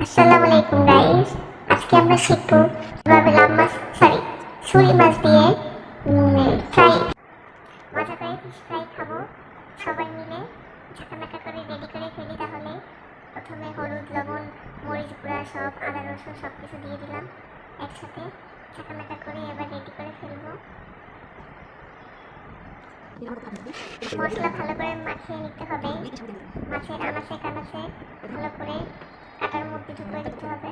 আসসালামু আলাইকুম গাইস, আজকে আমরা শিখবো কিভাবে লাভ মাছ ছুরি মাছ দিয়ে ফ্রাই মজা করে ফিশ ফ্রাই খাবো। সবাই মিলে ঝাঁকানাকা করে রেডি করে ফেলি। তাহলে প্রথমে হলুদ, লবণ, মরিচ গুঁড়া, সব আদা রসুন সব কিছু দিয়ে দিলাম একসাথে। ঝাঁকানাকা করে এবার রেডি করে ফেলবো। মশলা ভালো করে মাখিয়ে নিতে হবে। মাছের আনাচে কানাচে ভালো করে কাটার মধ্যে ঢুকিয়ে দিতে হবে।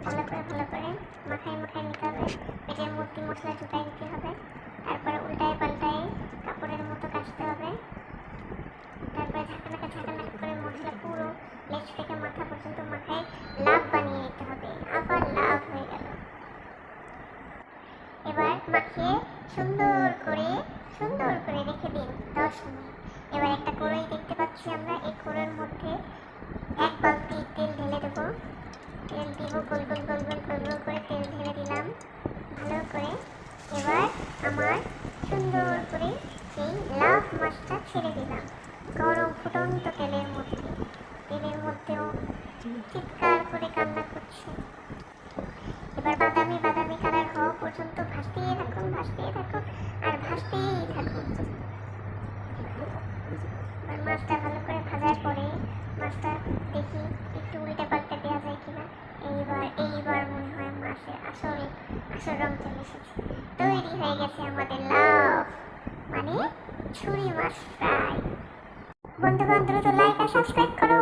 ভালো করে মাখায় নিতে হবে। পেটের মধ্যে মশলা ঢুকাই দিতে হবে। তারপরে উল্টায় পাল্টায় কাপড়ের মতো কাচতে হবে। তারপরে ঝাঁকানাকা করে মশলা পুরো লেজ থেকে মাথা পর্যন্ত মাখায় লাভ বানিয়ে নিতে হবে। আবার লাভ হয়ে গেল। এবার মাখিয়ে সুন্দর করে রেখে দিন 10 মিনিট। এবার একটা কড়াই দেখতে পাচ্ছি আমরা, এই কড়াইয়ের মধ্যে 1 বালতি তেল ঢেলে দেবো। তেল দিব, গোল গোল করে তেল ঢেলে দিলাম ভালো করে। এবার আমার সুন্দর করে সেই লাভ মাছটা ছেড়ে দিলাম গরম ফুটন্ত তেলের মধ্যেও চিৎকার করে কান্না করছে। এবার বাদামি কালার হওয়া পর্যন্ত ভাজতেই থাকুন আর ভাজতেই থাকুন। মাছটা ভালো করে ভাজার পরে মাছটা দেখি একটু উল্টে পাল্টে দেওয়া যায় কিনা। এইবার মনে হয় মাছের আসল রং চলে এসেছে। তৈরি হয়ে গেছে আমাদের লাভ মানে ছুরি মাছ ফ্রাই। বন্ধুগণ দ্রুত লাইক আর সাবস্ক্রাইব করো।